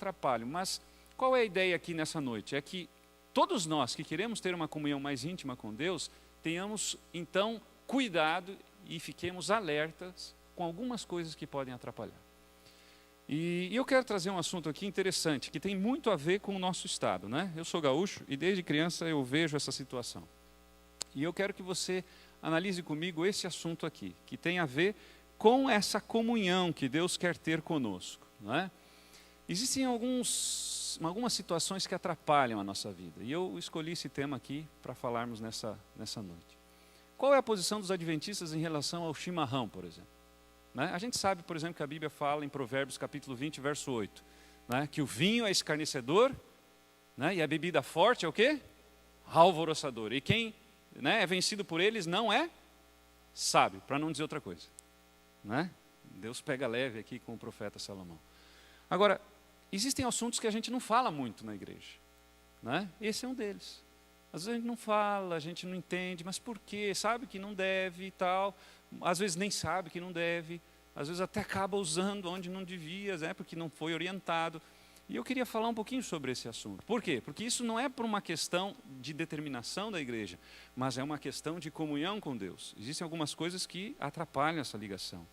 atrapalham. Mas qual é a ideia aqui nessa noite? É que todos nós que queremos ter uma comunhão mais íntima com Deus, tenhamos então cuidado e fiquemos alertas com algumas coisas que podem atrapalhar. E eu quero trazer um assunto aqui interessante, que tem muito a ver com o nosso estado, né? Eu sou gaúcho e desde criança eu vejo essa situação. E eu quero que você analise comigo esse assunto aqui, que tem a ver com essa comunhão que Deus quer ter conosco, não é? Existem algumas situações que atrapalham a nossa vida. E eu escolhi esse tema aqui para falarmos nessa noite. Qual é a posição dos adventistas em relação ao chimarrão, por exemplo? Né? A gente sabe, por exemplo, que a Bíblia fala em Provérbios capítulo 20, verso 8, né? Que o vinho é escarnecedor, né? E a bebida forte é o quê? Alvoroçador. E quem, né, é vencido por eles não é sábio, para não dizer outra coisa. Né? Deus pega leve aqui com o profeta Salomão. Agora, existem assuntos que a gente não fala muito na igreja. Né? Esse é um deles. Às vezes a gente não fala, a gente não entende, mas por quê? Sabe que não deve e tal. Às vezes nem sabe que não deve. Às vezes até acaba usando onde não devia, né? Porque não foi orientado. E eu queria falar um pouquinho sobre esse assunto. Por quê? Porque isso não é por uma questão de determinação da igreja, mas é uma questão de comunhão com Deus. Existem algumas coisas que atrapalham essa ligação.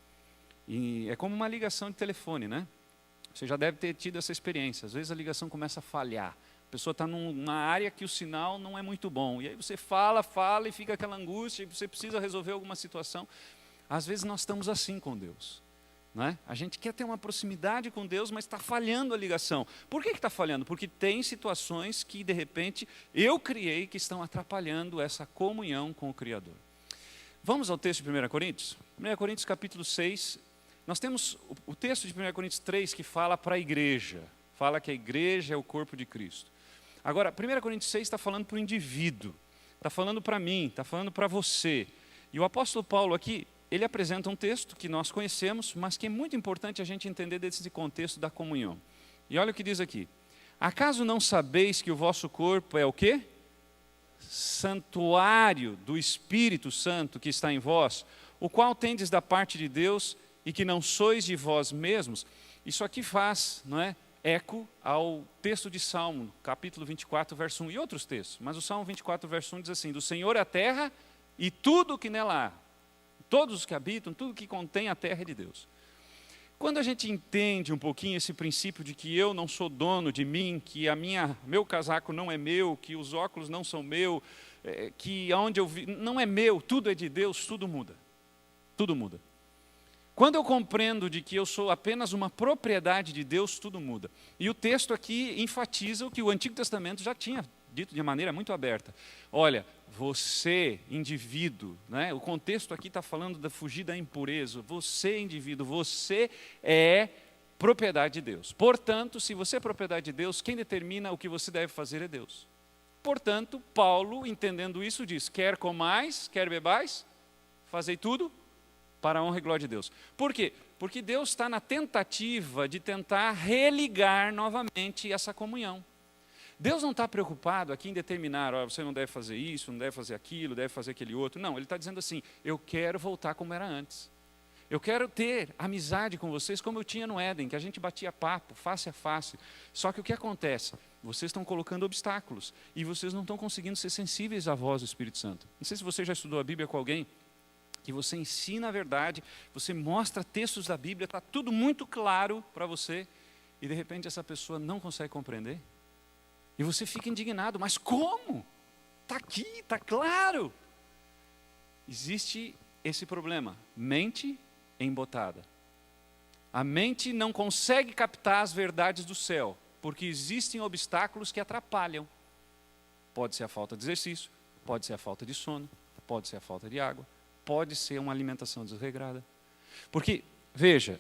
E é como uma ligação de telefone, né? Você já deve ter tido essa experiência. Às vezes a ligação começa a falhar. A pessoa está numa área que o sinal não é muito bom. E aí você fala e fica aquela angústia, e você precisa resolver alguma situação. Às vezes nós estamos assim com Deus. Né? A gente quer ter uma proximidade com Deus, mas está falhando a ligação. Por que está falhando? Porque tem situações que, de repente, eu criei que estão atrapalhando essa comunhão com o Criador. Vamos ao texto de 1 Coríntios? 1 Coríntios capítulo 6, nós temos o texto de 1 Coríntios 3 que fala para a igreja, fala que a igreja é o corpo de Cristo. Agora, 1 Coríntios 6 está falando para o indivíduo, está falando para mim, está falando para você. E o apóstolo Paulo aqui, ele apresenta um texto que nós conhecemos, mas que é muito importante a gente entender desse contexto da comunhão. E olha o que diz aqui. Acaso não sabeis que o vosso corpo é o quê? Santuário do Espírito Santo que está em vós, o qual tendes da parte de Deus e que não sois de vós mesmos? Isso aqui faz, não é, eco ao texto de Salmo, capítulo 24, verso 1 e outros textos. Mas o Salmo 24, verso 1 diz assim, do Senhor é a terra e tudo o que nela há. Todos os que habitam, tudo que contém a terra é de Deus. Quando a gente entende um pouquinho esse princípio de que eu não sou dono de mim, que meu casaco não é meu, que os óculos não são meu, que aonde eu vivo não é meu, tudo é de Deus, tudo muda. Tudo muda. Quando eu compreendo de que eu sou apenas uma propriedade de Deus, tudo muda. E o texto aqui enfatiza o que o Antigo Testamento já tinha dito de maneira muito aberta. Olha, você, indivíduo, né? O contexto aqui está falando da fugir da impureza. Você, indivíduo, você é propriedade de Deus. Portanto, se você é propriedade de Deus, quem determina o que você deve fazer é Deus. Portanto, Paulo, entendendo isso, diz, quer comais, quer bebais, fazei tudo para a honra e glória de Deus. Por quê? Porque Deus está na tentativa de tentar religar novamente essa comunhão. Deus não está preocupado aqui em determinar, você não deve fazer isso, não deve fazer aquilo, deve fazer aquele outro. Não, Ele está dizendo assim, eu quero voltar como era antes. Eu quero ter amizade com vocês como eu tinha no Éden, que a gente batia papo, face a face. Só que o que acontece? Vocês estão colocando obstáculos e vocês não estão conseguindo ser sensíveis à voz do Espírito Santo. Não sei se você já estudou a Bíblia com alguém, que você ensina a verdade, você mostra textos da Bíblia, está tudo muito claro para você, e de repente essa pessoa não consegue compreender. E você fica indignado, mas como? Está aqui, está claro. Existe esse problema, mente embotada. A mente não consegue captar as verdades do céu, porque existem obstáculos que atrapalham. Pode ser a falta de exercício, pode ser a falta de sono, pode ser a falta de água, pode ser uma alimentação desregrada. Porque, veja,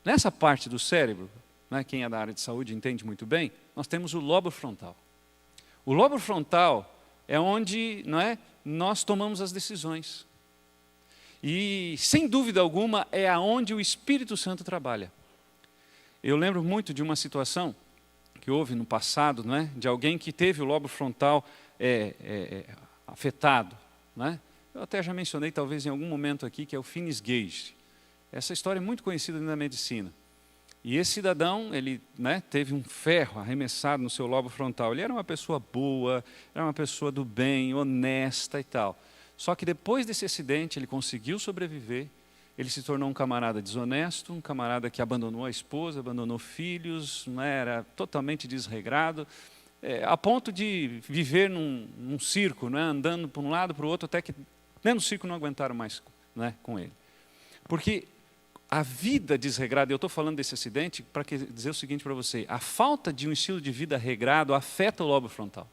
nessa parte do cérebro, né, quem é da área de saúde entende muito bem, nós temos o lobo frontal. O lobo frontal é onde, não é, nós tomamos as decisões. E, sem dúvida alguma, é aonde o Espírito Santo trabalha. Eu lembro muito de uma situação que houve no passado, não é, de alguém que teve o lobo frontal afetado. Não é? Eu até já mencionei, talvez em algum momento aqui, que é o Finis Gage. Essa história é muito conhecida na medicina. E esse cidadão, ele, né, teve um ferro arremessado no seu lobo frontal. Ele era uma pessoa boa, era uma pessoa do bem, honesta e tal. Só que depois desse acidente, ele conseguiu sobreviver. Ele se tornou um camarada desonesto, um camarada que abandonou a esposa, abandonou filhos, né, era totalmente desregrado, a ponto de viver num circo, né, andando para um lado para o outro, até que dentro do circo não aguentaram mais, né, com ele. Porque a vida desregrada, eu estou falando desse acidente para dizer o seguinte para você: a falta de um estilo de vida regrado afeta o lobo frontal.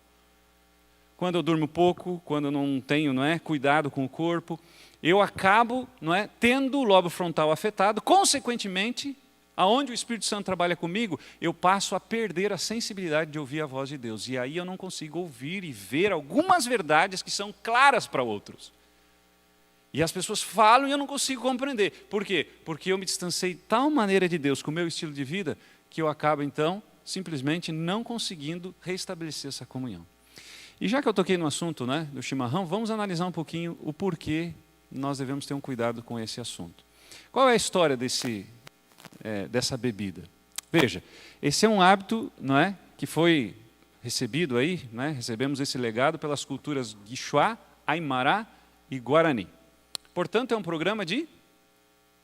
Quando eu durmo pouco, quando eu não tenho, não é, cuidado com o corpo, eu acabo, não é, tendo o lobo frontal afetado. Consequentemente, aonde o Espírito Santo trabalha comigo, eu passo a perder a sensibilidade de ouvir a voz de Deus. E aí eu não consigo ouvir e ver algumas verdades que são claras para outros. E as pessoas falam e eu não consigo compreender. Por quê? Porque eu me distanciei de tal maneira de Deus com o meu estilo de vida, que eu acabo, então, simplesmente não conseguindo restabelecer essa comunhão. E já que eu toquei no assunto, né, do chimarrão, vamos analisar um pouquinho o porquê nós devemos ter um cuidado com esse assunto. Qual é a história dessa bebida? Veja, esse é um hábito, não é, que foi recebido aí, né, recebemos esse legado pelas culturas Quechua, Aymara e Guarani. Portanto, é um programa de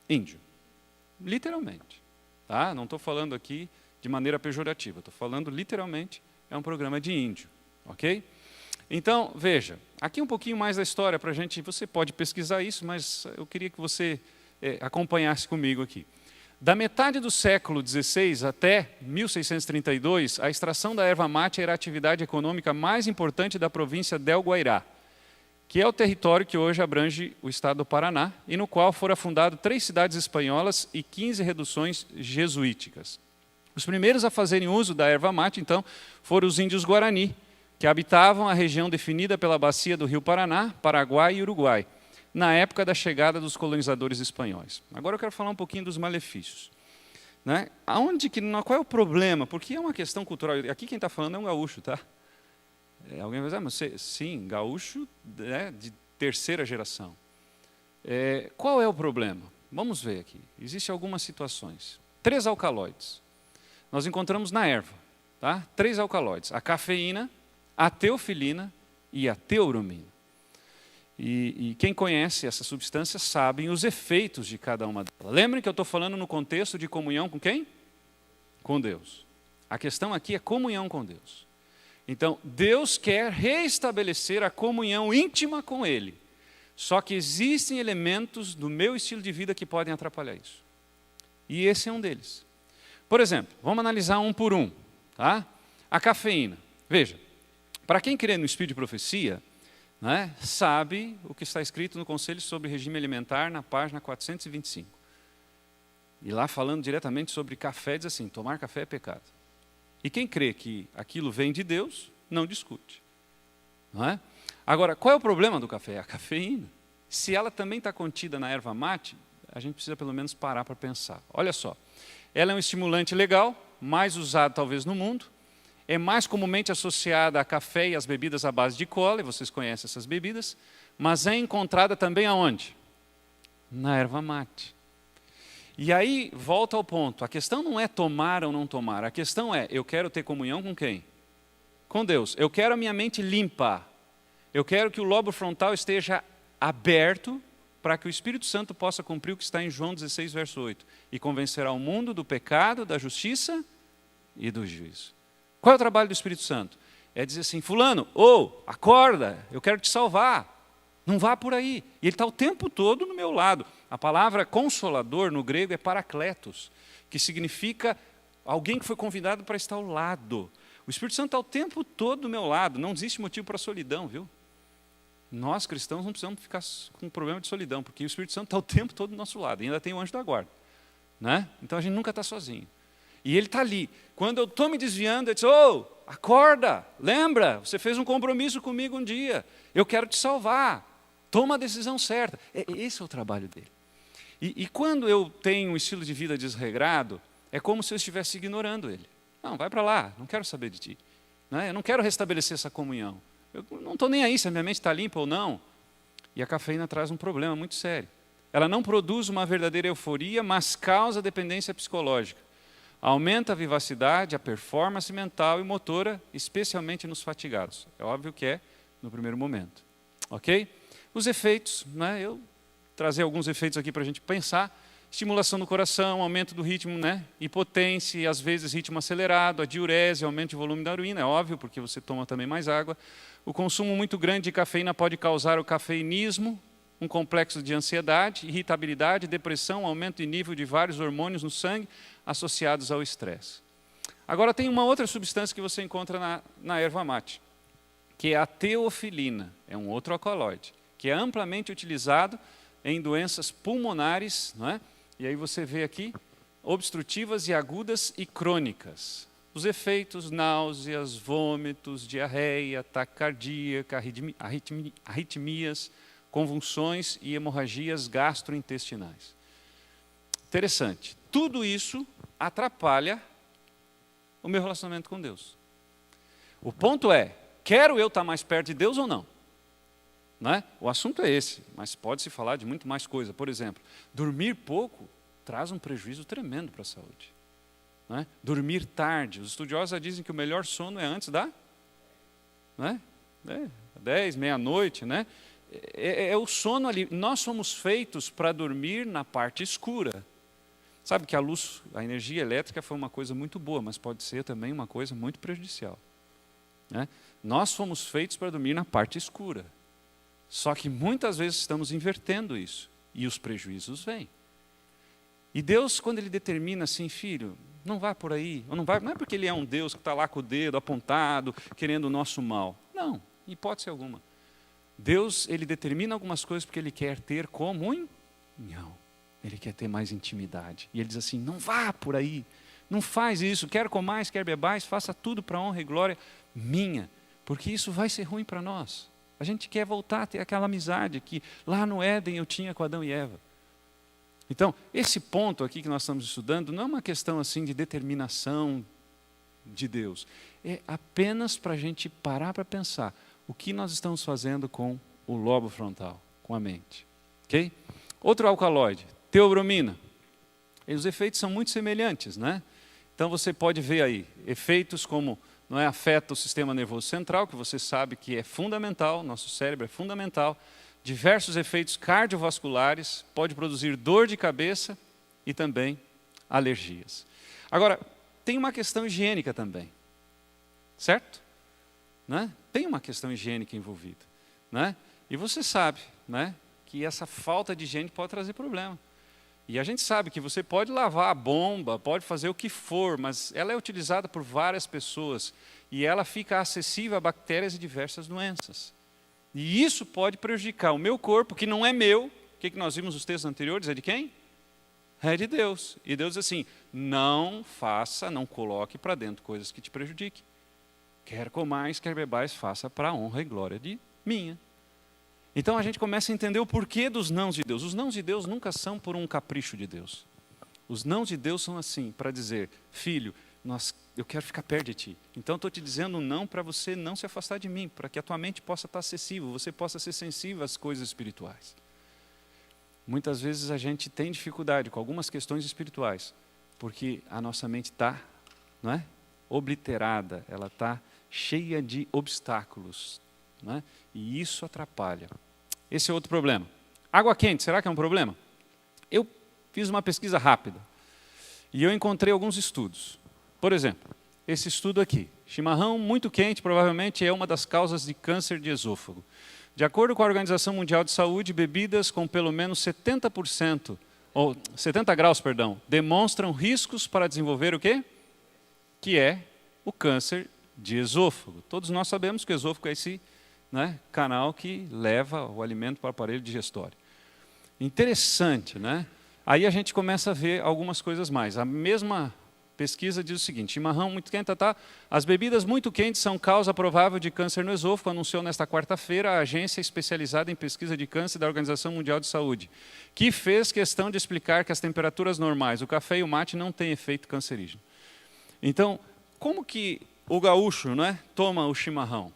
índio, literalmente. Tá? Não estou falando aqui de maneira pejorativa, estou falando literalmente, é um programa de índio. Ok? Então, veja, aqui um pouquinho mais da história para a gente, você pode pesquisar isso, mas eu queria que você acompanhasse comigo aqui. Da metade do século XVI até 1632, a extração da erva mate era a atividade econômica mais importante da província del Guairá, que é o território que hoje abrange o estado do Paraná, e no qual foram fundadas 3 cidades espanholas e 15 reduções jesuíticas. Os primeiros a fazerem uso da erva mate, então, foram os índios Guarani, que habitavam a região definida pela bacia do rio Paraná, Paraguai e Uruguai, na época da chegada dos colonizadores espanhóis. Agora eu quero falar um pouquinho dos malefícios. Né? Qual é o problema? Porque é uma questão cultural. Aqui quem está falando é um gaúcho, tá? Alguém vai dizer, mas sim, gaúcho, né, de terceira geração. Qual é o problema? Vamos ver aqui. Existem algumas situações. 3 alcaloides. Nós encontramos na erva. Tá? 3 alcaloides. A cafeína, a teofilina e a teoromina. E quem conhece essa substância sabe os efeitos de cada uma delas. Lembrem que eu estou falando no contexto de comunhão com quem? Com Deus. A questão aqui é comunhão com Deus. Então, Deus quer restabelecer a comunhão íntima com Ele. Só que existem elementos do meu estilo de vida que podem atrapalhar isso. E esse é um deles. Por exemplo, vamos analisar um por um. Tá? A cafeína. Veja, para quem crê no Espírito de Profecia, né, sabe o que está escrito no Conselho sobre Regime Alimentar, na página 425. E lá falando diretamente sobre café, diz assim, tomar café é pecado. E quem crê que aquilo vem de Deus, não discute. Não é? Agora, qual é o problema do café? A cafeína. Se ela também está contida na erva mate, a gente precisa pelo menos parar para pensar. Olha só, ela é um estimulante legal, mais usado talvez no mundo, é mais comumente associada a café e às bebidas à base de cola, e vocês conhecem essas bebidas, mas é encontrada também aonde? Na erva mate. E aí, volta ao ponto, a questão não é tomar ou não tomar, a questão é, eu quero ter comunhão com quem? Com Deus. Eu quero a minha mente limpa, eu quero que o lobo frontal esteja aberto para que o Espírito Santo possa cumprir o que está em João 16, verso 8, e convencerá o mundo do pecado, da justiça e do juízo. Qual é o trabalho do Espírito Santo? É dizer assim, fulano, acorda, eu quero te salvar. Não vá por aí. E ele está o tempo todo no meu lado. A palavra consolador no grego é parakletos, que significa alguém que foi convidado para estar ao lado. O Espírito Santo está o tempo todo do meu lado. Não existe motivo para solidão, viu? Nós cristãos não precisamos ficar com problema de solidão, porque o Espírito Santo está o tempo todo do nosso lado. E ainda tem o anjo da guarda. Né? Então a gente nunca está sozinho. E ele está ali. Quando eu estou me desviando, ele diz, acorda, lembra, você fez um compromisso comigo um dia. Eu quero te salvar. Toma a decisão certa. Esse é o trabalho dele. E quando eu tenho um estilo de vida desregrado, é como se eu estivesse ignorando ele. Não, vai para lá, não quero saber de ti. Né? Eu não quero restabelecer essa comunhão. Eu não estou nem aí se a minha mente está limpa ou não. E a cafeína traz um problema muito sério. Ela não produz uma verdadeira euforia, mas causa dependência psicológica. Aumenta a vivacidade, a performance mental e motora, especialmente nos fatigados. É óbvio que é no primeiro momento. Ok? Os efeitos, né? Eu trazer alguns efeitos aqui para a gente pensar. Estimulação do coração, aumento do ritmo, né? Hipotência e às vezes ritmo acelerado, a diurese, aumento de volume da urina, é óbvio, porque você toma também mais água. O consumo muito grande de cafeína pode causar o cafeinismo, um complexo de ansiedade, irritabilidade, depressão, aumento de nível de vários hormônios no sangue associados ao estresse. Agora tem uma outra substância que você encontra na erva mate, que é a teofilina, é um outro alcaloide, que é amplamente utilizado em doenças pulmonares, não é? E aí você vê aqui, obstrutivas e agudas e crônicas. Os efeitos, náuseas, vômitos, diarreia, ataque cardíaco, arritmias, convulsões e hemorragias gastrointestinais. Interessante. Tudo isso atrapalha o meu relacionamento com Deus. O ponto é, quero eu estar mais perto de Deus ou não? Não é? O assunto é esse, mas pode-se falar de muito mais coisa. Por exemplo, dormir pouco traz um prejuízo tremendo para a saúde. Não é? Dormir tarde. Os estudiosos já dizem que o melhor sono é antes da... Não é? 10, meia-noite, né? É o sono ali. Nós somos feitos para dormir na parte escura. Sabe que a luz, a energia elétrica foi uma coisa muito boa, mas pode ser também uma coisa muito prejudicial. Né? Nós fomos feitos para dormir na parte escura. Só que muitas vezes estamos invertendo isso. E os prejuízos vêm. E Deus, quando Ele determina assim, filho, não vá por aí, ou não é porque Ele é um Deus que está lá com o dedo apontado, querendo o nosso mal. Não, em hipótese alguma. Deus, Ele determina algumas coisas porque Ele quer ter comunhão. Ele quer ter mais intimidade. E Ele diz assim, não vá por aí, não faz isso, quer comais, quer bebais, faça tudo para a honra e glória minha, porque isso vai ser ruim para nós. A gente quer voltar a ter aquela amizade que lá no Éden eu tinha com Adão e Eva. Então, esse ponto aqui que nós estamos estudando não é uma questão assim de determinação de Deus. É apenas para a gente parar para pensar o que nós estamos fazendo com o lobo frontal, com a mente. Ok? Outro alcaloide, teobromina. E os efeitos são muito semelhantes, né? Então você pode ver aí efeitos como não é, afeta o sistema nervoso central, que você sabe que é fundamental, nosso cérebro é fundamental. Diversos efeitos cardiovasculares, pode produzir dor de cabeça e também alergias. Agora, tem uma questão higiênica também, certo? Né? Tem uma questão higiênica envolvida. Né? E você sabe, né, que essa falta de higiene pode trazer problema. E a gente sabe que você pode lavar a bomba, pode fazer o que for, mas ela é utilizada por várias pessoas e ela fica acessível a bactérias e diversas doenças. E isso pode prejudicar o meu corpo, que não é meu. O que nós vimos nos textos anteriores? É de quem? É de Deus. E Deus diz assim, não faça, não coloque para dentro coisas que te prejudiquem. Quer comais, quer bebais, faça para a honra e glória de minha. Então a gente começa a entender o porquê dos nãos de Deus. Os nãos de Deus nunca são por um capricho de Deus. Os nãos de Deus são assim, para dizer, filho, eu quero ficar perto de ti. Então estou te dizendo não para você não se afastar de mim, para que a tua mente possa estar acessível, você possa ser sensível às coisas espirituais. Muitas vezes a gente tem dificuldade com algumas questões espirituais, porque a nossa mente está, não é, obliterada, ela está cheia de obstáculos, não é? E isso atrapalha. Esse é outro problema. Água quente, será que é um problema? Eu fiz uma pesquisa rápida e eu encontrei alguns estudos. Por exemplo, esse estudo aqui, chimarrão muito quente provavelmente é uma das causas de câncer de esôfago. De acordo com a Organização Mundial de Saúde, bebidas com pelo menos 70%, ou 70 graus, perdão, demonstram riscos para desenvolver o quê? Que é o câncer de esôfago. Todos nós sabemos que o esôfago é esse, né, canal que leva o alimento para o aparelho digestório. Interessante, né? Aí a gente começa a ver algumas coisas mais. A mesma pesquisa diz o seguinte, chimarrão muito quente, as bebidas muito quentes são causa provável de câncer no esôfago, anunciou nesta quarta-feira a agência especializada em pesquisa de câncer da Organização Mundial de Saúde, que fez questão de explicar que as temperaturas normais, o café e o mate, não têm efeito cancerígeno. Então, como que o gaúcho, né, toma o chimarrão?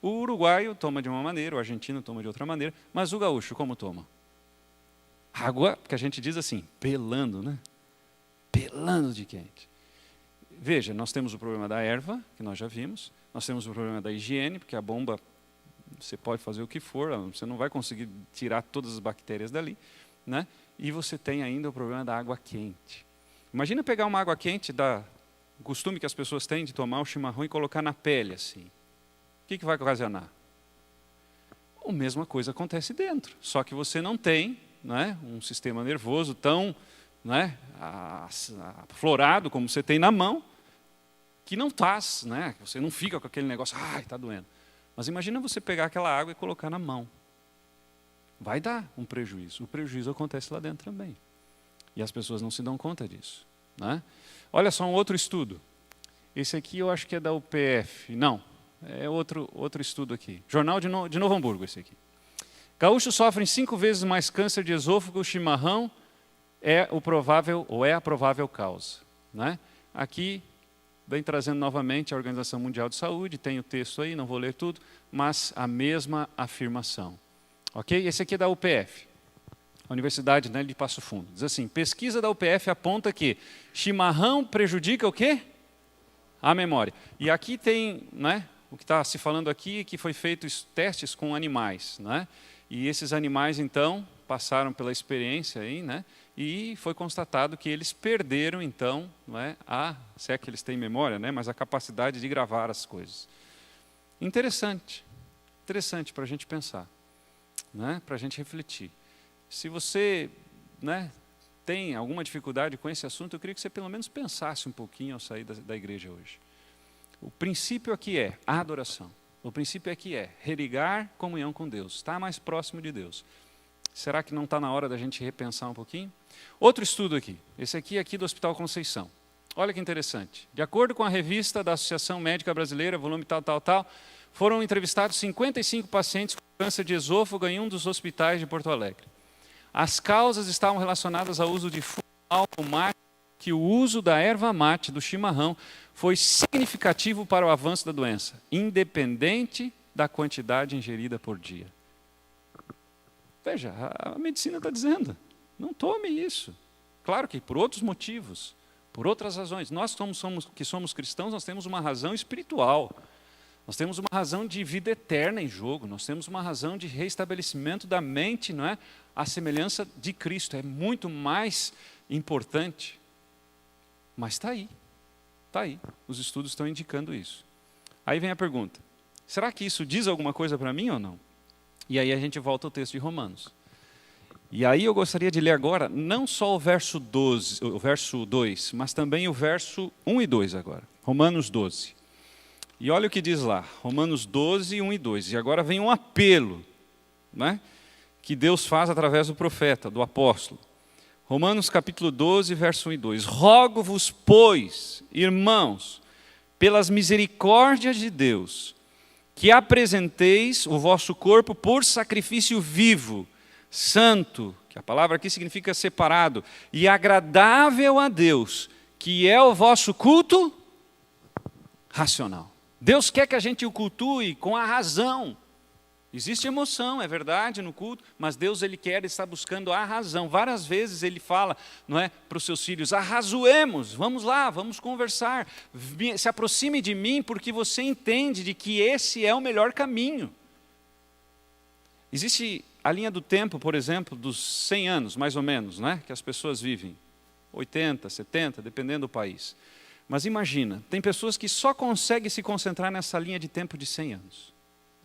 O uruguaio toma de uma maneira, o argentino toma de outra maneira, mas o gaúcho como toma? Água, que a gente diz assim, pelando, né? Pelando de quente. veja, nós temos o problema da erva, que nós já vimos, nós temos o problema da higiene, porque a bomba, você pode fazer o que for, você não vai conseguir tirar todas as bactérias dali, né? E você tem ainda o problema da água quente. Imagina pegar uma água quente, o costume que as pessoas têm de tomar o chimarrão e colocar na pele, assim. O que vai ocasionar? A mesma coisa acontece dentro, só que você não tem, né, um sistema nervoso tão, né, aflorado como você tem na mão, que não faz, né, você não fica com aquele negócio, ai, está doendo. Mas imagina você pegar aquela água e colocar na mão. Vai dar um prejuízo. O prejuízo acontece lá dentro também. E as pessoas não se dão conta disso, né? Olha só um outro estudo. Esse aqui eu acho que é da UPF. Não, é outro estudo aqui. Jornal de Novo Hamburgo, esse aqui. Gaúchos sofrem 5 vezes mais câncer de esôfago, o chimarrão é a provável causa, né? Aqui vem trazendo novamente a Organização Mundial de Saúde, tem o texto aí, não vou ler tudo, mas a mesma afirmação. Ok? Esse aqui é da UPF, a Universidade, né, de Passo Fundo. Diz assim, pesquisa da UPF aponta que chimarrão prejudica o quê? A memória. E aqui tem, né, o que está se falando aqui, que foi feitos testes com animais, né? E esses animais, então, passaram pela experiência aí, né? E foi constatado que eles perderam, então, né, se é que eles têm memória, né, mas a capacidade de gravar as coisas. Interessante para a gente pensar, né, para a gente refletir. Se você, né, tem alguma dificuldade com esse assunto, eu queria que você pelo menos pensasse um pouquinho ao sair da igreja hoje. O princípio aqui é a adoração. O princípio aqui é religar comunhão com Deus, estar mais próximo de Deus. Será que não está na hora da gente repensar um pouquinho? Outro estudo aqui, esse aqui do Hospital Conceição. Olha que interessante. De acordo com a revista da Associação Médica Brasileira, volume tal, foram entrevistados 55 pacientes com câncer de esôfago em um dos hospitais de Porto Alegre. As causas estavam relacionadas ao uso de fumo, álcool, mate, que o uso da erva mate, do chimarrão, foi significativo para o avanço da doença, independente da quantidade ingerida por dia. Veja, a medicina está dizendo, não tome isso. Claro que por outros motivos, por outras razões. Nós que somos cristãos, nós temos uma razão espiritual. Nós temos uma razão de vida eterna em jogo. Nós temos uma razão de reestabelecimento da mente, não é? A semelhança de Cristo. É muito mais importante. Mas está aí. Está aí. Os estudos estão indicando isso. Aí vem a pergunta. Será que isso diz alguma coisa para mim ou não? E aí a gente volta ao texto de Romanos. E aí eu gostaria de ler agora, não só o verso 2, mas também o verso 1 e 2 agora. Romanos 12. E olha o que diz lá, Romanos 12, 1 e 2. E agora vem um apelo, né, que Deus faz através do profeta, do apóstolo. Romanos capítulo 12, verso 1 e 2. Rogo-vos, pois, irmãos, pelas misericórdias de Deus, que apresenteis o vosso corpo por sacrifício vivo, santo, que a palavra aqui significa separado, e agradável a Deus, que é o vosso culto racional. Deus quer que a gente o cultue com a razão. Existe emoção, é verdade, no culto, mas Deus ele está buscando a razão. Várias vezes ele fala, não é, para os seus filhos, arrazoemos, vamos lá, vamos conversar, se aproxime de mim, porque você entende de que esse é o melhor caminho. Existe a linha do tempo, por exemplo, dos 100 anos, mais ou menos, né, que as pessoas vivem, 80, 70, dependendo do país. Mas imagina, tem pessoas que só conseguem se concentrar nessa linha de tempo de 100 anos.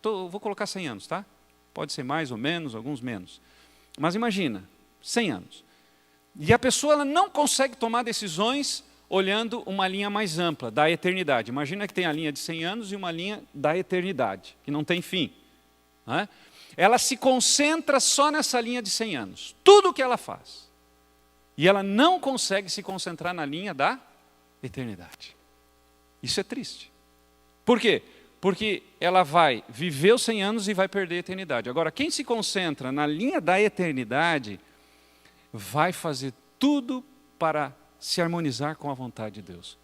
Vou colocar 100 anos, tá? Pode ser mais ou menos, alguns menos. Mas imagina, 100 anos. E a pessoa ela não consegue tomar decisões olhando uma linha mais ampla, da eternidade. Imagina que tem a linha de 100 anos e uma linha da eternidade, que não tem fim. Né? Ela se concentra só nessa linha de 100 anos. Tudo o que ela faz. E ela não consegue se concentrar na linha da eternidade. Isso é triste. Por quê? Porque ela vai viver os 100 anos e vai perder a eternidade. Agora, quem se concentra na linha da eternidade, vai fazer tudo para se harmonizar com a vontade de Deus.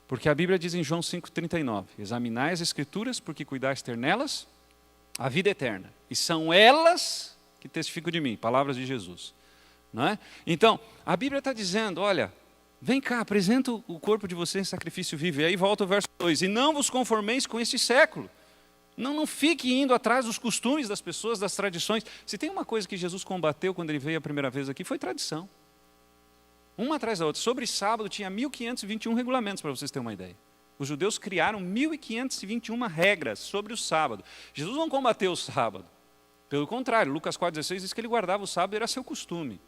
Porque a Bíblia diz em João 5,39, examinai as Escrituras, porque cuidais ter nelas a vida eterna. E são elas que testificam de mim, palavras de Jesus. Não é? Então, a Bíblia está dizendo, olha, Vem cá, apresenta o corpo de vocês em sacrifício vivo. E aí volta o verso 2. E não vos conformeis com este século. Não fique indo atrás dos costumes das pessoas, das tradições. Se tem uma coisa que Jesus combateu quando ele veio a primeira vez aqui, foi tradição. Uma atrás da outra. Sobre sábado tinha 1521 regulamentos, para vocês terem uma ideia. Os judeus criaram 1521 regras sobre o sábado. Jesus não combateu o sábado. Pelo contrário, Lucas 4,16 diz que ele guardava o sábado, era seu costume.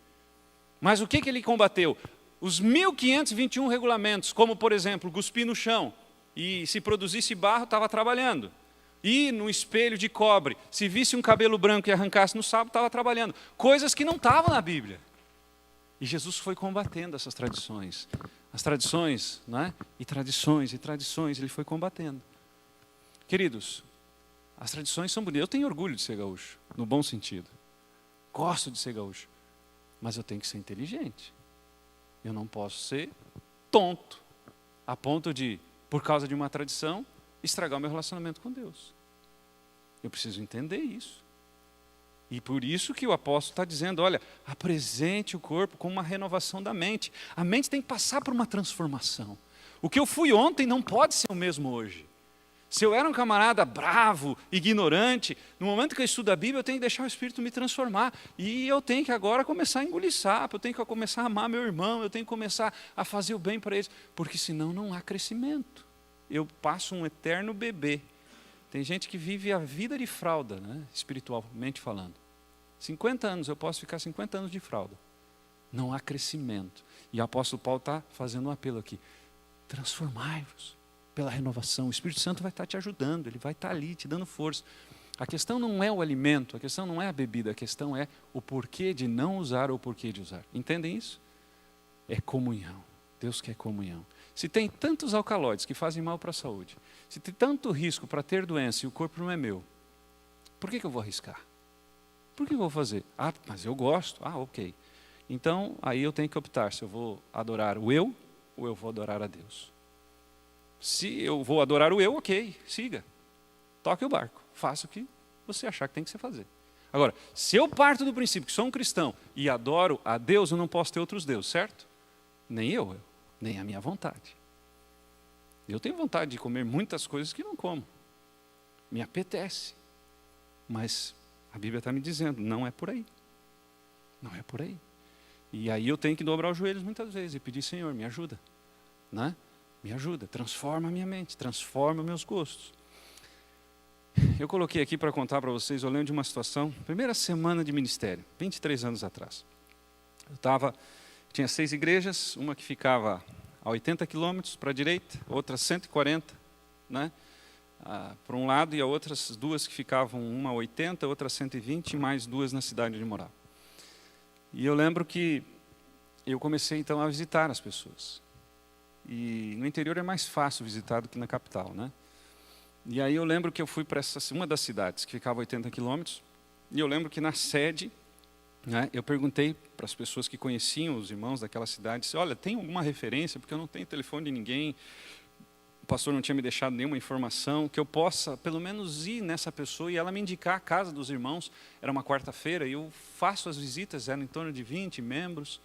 Mas o que ele combateu? Os 1521 regulamentos, como por exemplo, cuspir no chão, e se produzisse barro, estava trabalhando. E no espelho de cobre, se visse um cabelo branco e arrancasse no sábado, estava trabalhando. Coisas que não estavam na Bíblia. E Jesus foi combatendo essas tradições. As tradições, né? E tradições, ele foi combatendo. Queridos, as tradições são bonitas. Eu tenho orgulho de ser gaúcho, no bom sentido. Gosto de ser gaúcho. Mas eu tenho que ser inteligente. Eu não posso ser tonto, a ponto de, por causa de uma tradição, estragar o meu relacionamento com Deus. Eu preciso entender isso. E por isso que o apóstolo está dizendo, olha, apresente o corpo como uma renovação da mente. A mente tem que passar por uma transformação. O que eu fui ontem não pode ser o mesmo hoje. Se eu era um camarada bravo, ignorante, no momento que eu estudo a Bíblia, eu tenho que deixar o Espírito me transformar. E eu tenho que agora começar a engolir sapo, eu tenho que começar a amar meu irmão, eu tenho que começar a fazer o bem para eles, porque senão não há crescimento. Eu passo um eterno bebê. Tem gente que vive a vida de fralda, né, espiritualmente falando. 50 anos, eu posso ficar 50 anos de fralda. Não há crescimento. E o apóstolo Paulo está fazendo um apelo aqui. Transformai-vos pela renovação. O Espírito Santo vai estar te ajudando, ele vai estar ali te dando força. A questão não é o alimento, a questão não é a bebida, a questão é o porquê de não usar ou o porquê de usar. Entendem isso? É comunhão. Deus quer comunhão. Se tem tantos alcaloides que fazem mal para a saúde, se tem tanto risco para ter doença e o corpo não é meu, por que eu vou arriscar? Por que eu vou fazer? Ah, mas eu gosto. Ah, ok. Então, aí eu tenho que optar se eu vou adorar o eu ou eu vou adorar a Deus. Se eu vou adorar o eu, ok, siga. Toque o barco. Faça o que você achar que tem que se fazer. Agora, se eu parto do princípio que sou um cristão e adoro a Deus, eu não posso ter outros deuses, certo? Nem eu, nem a minha vontade. Eu tenho vontade de comer muitas coisas que não como. Me apetece. Mas a Bíblia está me dizendo, não é por aí. Não é por aí. E aí eu tenho que dobrar os joelhos muitas vezes e pedir, Senhor, me ajuda. Né? Me ajuda, transforma a minha mente, transforma meus gostos. Eu coloquei aqui para contar para vocês, eu lembro de uma situação, primeira semana de ministério, 23 anos atrás. Tinha 6 igrejas, uma que ficava a 80 quilômetros para a direita, outra 140, né, para um lado, e a outras 2 que ficavam, uma a 80, outra a 120, e mais 2 na cidade onde eu morava. E eu lembro que eu comecei então a visitar as pessoas. E no interior é mais fácil visitar do que na capital, né? E aí eu lembro que eu fui para uma das cidades, que ficava a 80 quilômetros, e eu lembro que na sede, né, eu perguntei para as pessoas que conheciam os irmãos daquela cidade, disse, olha, tem alguma referência, porque eu não tenho telefone de ninguém, o pastor não tinha me deixado nenhuma informação, que eu possa pelo menos ir nessa pessoa e ela me indicar a casa dos irmãos. Era uma quarta-feira e eu faço as visitas, eram em torno de 20 membros.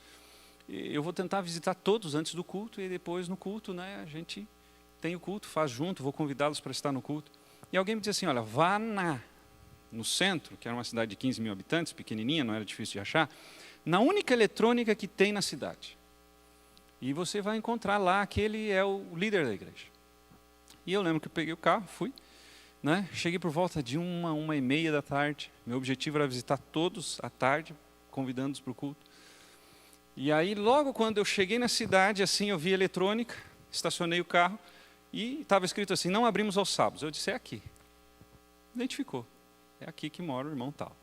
Eu vou tentar visitar todos antes do culto e depois no culto, né, a gente tem o culto, faz junto, vou convidá-los para estar no culto. E alguém me disse assim, olha, vá no centro, que era uma cidade de 15 mil habitantes, pequenininha, não era difícil de achar, na única eletrônica que tem na cidade. E você vai encontrar lá, aquele é o líder da igreja. E eu lembro que eu peguei o carro, fui, né, cheguei por volta de 1h30 da tarde. Meu objetivo era visitar todos à tarde, convidando-os para o culto. E aí, logo quando eu cheguei na cidade, assim, eu vi eletrônica, estacionei o carro e estava escrito assim, não abrimos aos sábados. Eu disse, é aqui. Identificou. É aqui que mora o irmão tal.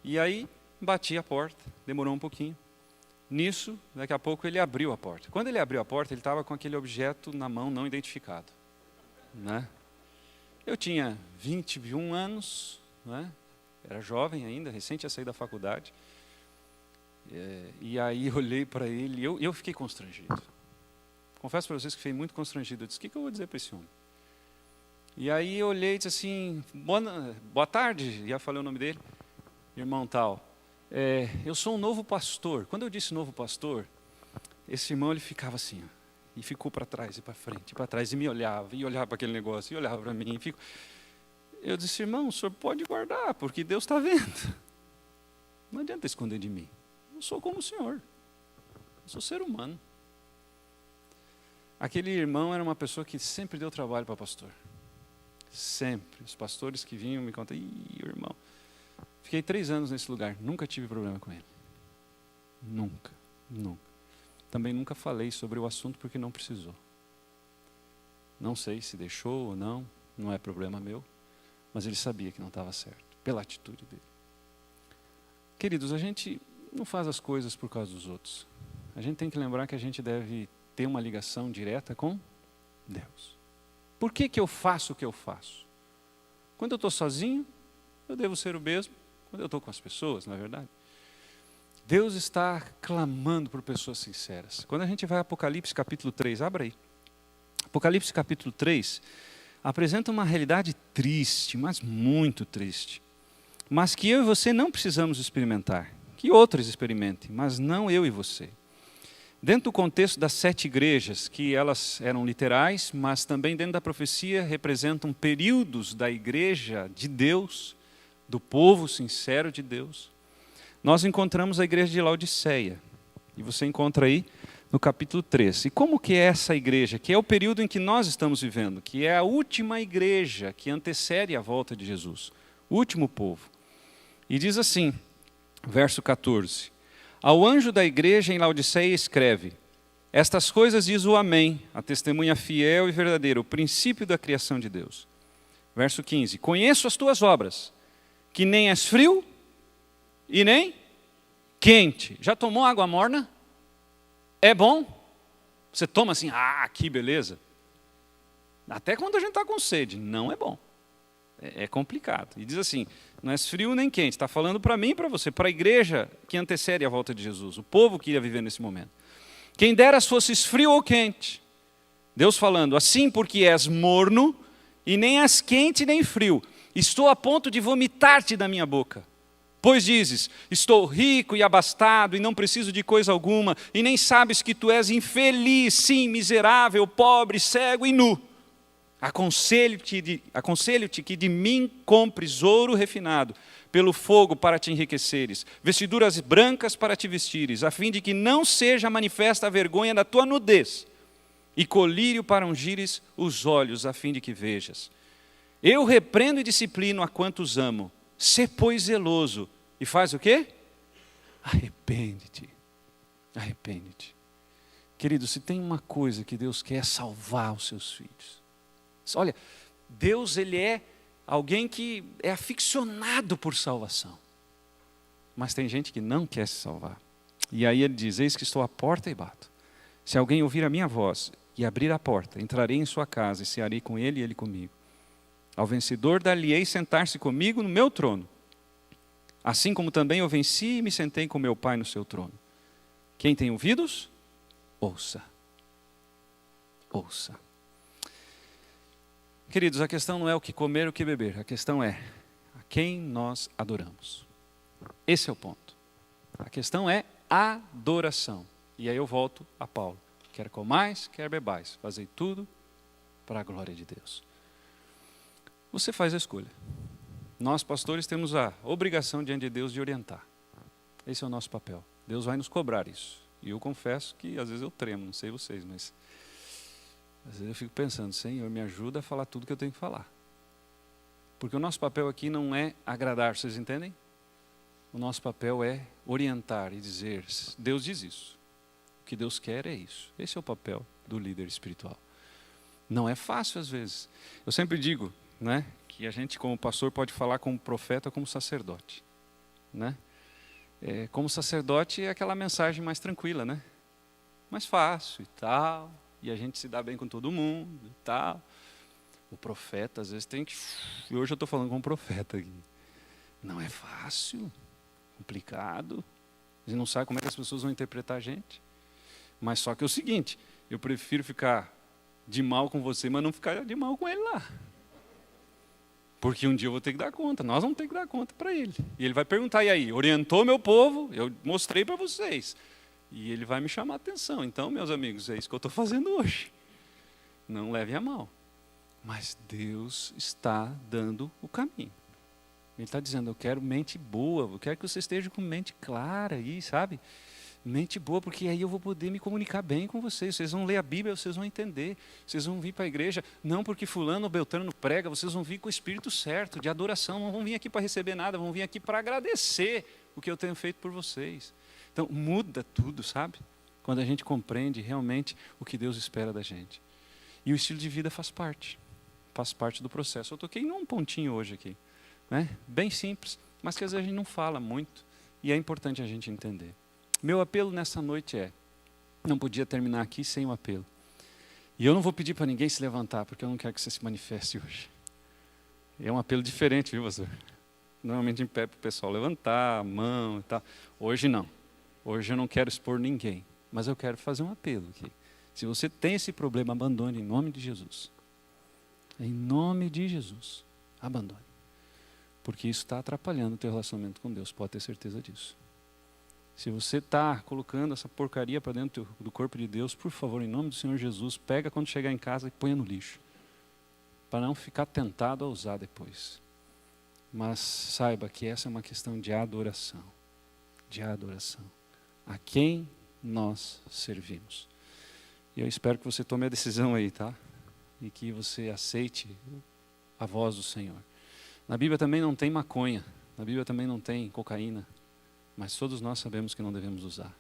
E aí, bati a porta, demorou um pouquinho. Nisso, daqui a pouco ele abriu a porta. Quando ele abriu a porta, ele estava com aquele objeto na mão não identificado. Né? Eu tinha 21 anos, né? Era jovem ainda, recente a sair da faculdade. E aí olhei para ele e eu fiquei constrangido. Confesso para vocês que fiquei muito constrangido. Eu disse, o que eu vou dizer para esse homem? E aí eu olhei e disse assim, boa tarde, já falei o nome dele, irmão tal. Eu sou um novo pastor. Quando eu disse novo pastor, esse irmão ele ficava assim, ó, e ficou para trás e para frente, e para trás, e me olhava, e olhava para aquele negócio, e olhava para mim. Eu disse, irmão, o senhor pode guardar, porque Deus está vendo. Não adianta esconder de mim. Eu sou como o senhor. Eu sou ser humano. Aquele irmão era uma pessoa que sempre deu trabalho para pastor. Sempre. Os pastores que vinham me contam, irmão. Fiquei 3 anos nesse lugar, nunca tive problema com ele. Nunca. Também nunca falei sobre o assunto porque não precisou. Não sei se deixou ou não, não é problema meu, mas ele sabia que não estava certo, pela atitude dele. Queridos, a gente não faz as coisas por causa dos outros. A gente tem que lembrar que a gente deve ter uma ligação direta com Deus. Por que eu faço o que eu faço? Quando eu estou sozinho, eu devo ser o mesmo. Quando eu estou com as pessoas, não é verdade? Deus está clamando por pessoas sinceras. Quando a gente vai a Apocalipse capítulo 3, abra aí. Apocalipse capítulo 3 apresenta uma realidade triste, mas muito triste. Mas que eu e você não precisamos experimentar. Que outros experimentem, mas não eu e você. Dentro do contexto das 7 igrejas, que elas eram literais, mas também dentro da profecia representam períodos da igreja de Deus, do povo sincero de Deus, nós encontramos a igreja de Laodiceia. E você encontra aí no capítulo 3. E como que é essa igreja? Que é o período em que nós estamos vivendo, que é a última igreja que antecede a volta de Jesus, o último povo. E diz assim, verso 14. Ao anjo da igreja em Laodiceia escreve, estas coisas diz o Amém, a testemunha fiel e verdadeira, o princípio da criação de Deus. Verso 15, conheço as tuas obras, que nem és frio e nem quente. Já tomou água morna? É bom? Você toma assim, que beleza. Até quando a gente está com sede, não é bom. É complicado. E diz assim, não é frio nem quente. Está falando para mim e para você, para a igreja que antecede a volta de Jesus, o povo que ia viver nesse momento. Quem dera fosses frio ou quente. Deus falando, assim porque és morno, e nem és quente nem frio. Estou a ponto de vomitar-te da minha boca. Pois dizes, estou rico e abastado, e não preciso de coisa alguma, e nem sabes que tu és infeliz, sim, miserável, pobre, cego e nu. Aconselho-te que de mim compres ouro refinado, pelo fogo para te enriqueceres, vestiduras brancas para te vestires, a fim de que não seja manifesta a vergonha da tua nudez, e colírio para ungires os olhos, a fim de que vejas. Eu repreendo e disciplino a quantos amo. Sê, pois, zeloso. E faz o quê? Arrepende-te. Arrepende-te. Querido, se tem uma coisa que Deus quer é salvar os seus filhos. Olha, Deus ele é alguém que é aficionado por salvação. Mas tem gente que não quer se salvar. E aí ele diz, eis que estou à porta e bato. Se alguém ouvir a minha voz e abrir a porta, entrarei em sua casa e cearei com ele e ele comigo. Ao vencedor dar-lhe-ei sentar-se comigo no meu trono. Assim como também eu venci e me sentei com meu Pai no seu trono. Quem tem ouvidos, ouça. Ouça. Queridos, a questão não é o que comer ou o que beber. A questão é a quem nós adoramos. Esse é o ponto. A questão é adoração. E aí eu volto a Paulo. Quer comais, quer bebais. Fazei tudo para a glória de Deus. Você faz a escolha. Nós, pastores, temos a obrigação diante de Deus de orientar. Esse é o nosso papel. Deus vai nos cobrar isso. E eu confesso que às vezes eu tremo, não sei vocês, mas às vezes eu fico pensando, Senhor, me ajuda a falar tudo que eu tenho que falar. Porque o nosso papel aqui não é agradar, vocês entendem? O nosso papel é orientar e dizer, Deus diz isso. O que Deus quer é isso. Esse é o papel do líder espiritual. Não é fácil às vezes. Eu sempre digo, né, que a gente como pastor pode falar como profeta ou como sacerdote. Né? Como sacerdote é aquela mensagem mais tranquila, né? Mais fácil e tal. E a gente se dá bem com todo mundo e tal. O profeta às vezes tem que... E hoje eu estou falando como profeta aqui. Não é fácil, complicado. A gente não sabe como é que as pessoas vão interpretar a gente. Mas só que é o seguinte, eu prefiro ficar de mal com você, mas não ficar de mal com ele lá. Porque um dia eu vou ter que dar conta, nós vamos ter que dar conta para ele. E ele vai perguntar, e aí, orientou meu povo? Eu mostrei para vocês. E ele vai me chamar a atenção. Então, meus amigos, é isso que eu estou fazendo hoje. Não leve a mal. Mas Deus está dando o caminho. Ele está dizendo, eu quero mente boa, eu quero que você esteja com mente clara aí, sabe? Mente boa, porque aí eu vou poder me comunicar bem com vocês. Vocês vão ler a Bíblia, vocês vão entender. Vocês vão vir para a igreja, não porque fulano ou beltrano prega, vocês vão vir com o espírito certo, de adoração. Não vão vir aqui para receber nada, vão vir aqui para agradecer o que eu tenho feito por vocês. Então, muda tudo, sabe? Quando a gente compreende realmente o que Deus espera da gente. E o estilo de vida faz parte do processo. Eu toquei num pontinho hoje aqui, né? Bem simples, mas que às vezes a gente não fala muito. E é importante a gente entender. Meu apelo nessa noite não podia terminar aqui sem um apelo. E eu não vou pedir para ninguém se levantar, porque eu não quero que você se manifeste hoje. É um apelo diferente, viu, pastor? Normalmente em pé para o pessoal levantar a mão e tal. Hoje não. Hoje eu não quero expor ninguém, mas eu quero fazer um apelo aqui. Se você tem esse problema, abandone em nome de Jesus. Em nome de Jesus, abandone. Porque isso está atrapalhando o teu relacionamento com Deus, pode ter certeza disso. Se você está colocando essa porcaria para dentro do corpo de Deus, por favor, em nome do Senhor Jesus, pega quando chegar em casa e ponha no lixo. Para não ficar tentado a usar depois. Mas saiba que essa é uma questão de adoração. De adoração. A quem nós servimos. E eu espero que você tome a decisão aí, tá? E que você aceite a voz do Senhor. Na Bíblia também não tem maconha. Na Bíblia também não tem cocaína. Mas todos nós sabemos que não devemos usar.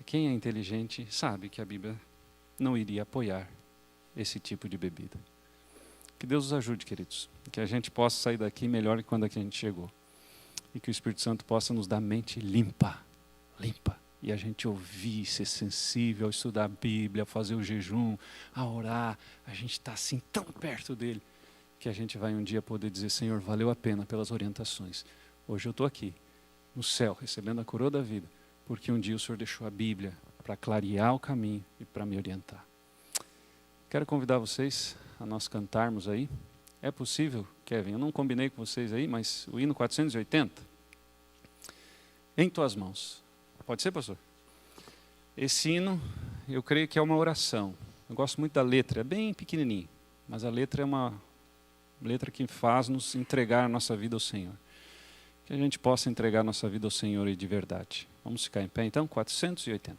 Quem é inteligente sabe que a Bíblia não iria apoiar esse tipo de bebida. Que Deus nos ajude, queridos. Que a gente possa sair daqui melhor que quando a gente chegou. E que o Espírito Santo possa nos dar mente limpa. Limpa. E a gente ouvir, ser sensível, estudar a Bíblia, fazer o jejum, a orar. A gente está assim tão perto dele que a gente vai um dia poder dizer, Senhor, valeu a pena pelas orientações. Hoje eu estou aqui, no céu, recebendo a coroa da vida, porque um dia o Senhor deixou a Bíblia para clarear o caminho e para me orientar. Quero convidar vocês a nós cantarmos aí. É possível, Kevin? Eu não combinei com vocês aí, mas o hino 480, em tuas mãos. Pode ser, pastor? Esse hino, eu creio que é uma oração. Eu gosto muito da letra, é bem pequenininho, mas a letra é uma letra que faz nos entregar a nossa vida ao Senhor. Que a gente possa entregar a nossa vida ao Senhor e de verdade. Vamos ficar em pé então? 480.